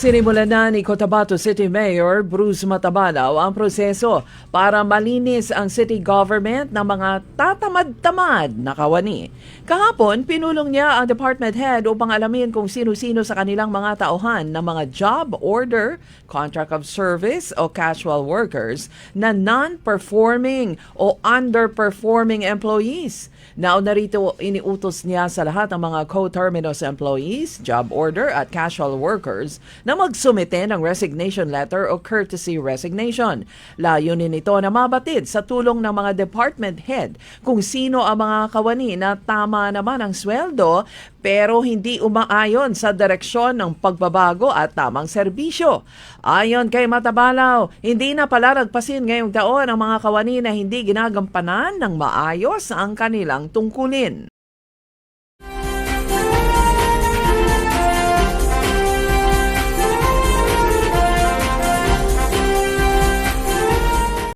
Sinimulan na ni Cotabato City Mayor Bruce Matabalaw ang proseso para malinis ang city government ng mga tatamad-tamad na kawani. Kahapon, pinulong niya ang department head upang alamin kung sino-sino sa kanilang mga tauhan ng mga job order, contract of service o casual workers na non-performing o underperforming employees. Nauna rito, iniutos niya sa lahat ng mga co-terminus employees, job order at casual workers na magsumite ng resignation letter o courtesy resignation. Layunin nito na mabatid sa tulong ng mga department head kung sino ang mga kawani na tama naman ang sweldo pero hindi umaayon sa direksyon ng pagbabago at tamang serbisyo. Ayon kay Matabalaw, hindi na palaragpasin ngayong taon ang mga kawani na hindi ginagampanan ng maayos ang kanilang tungkulin.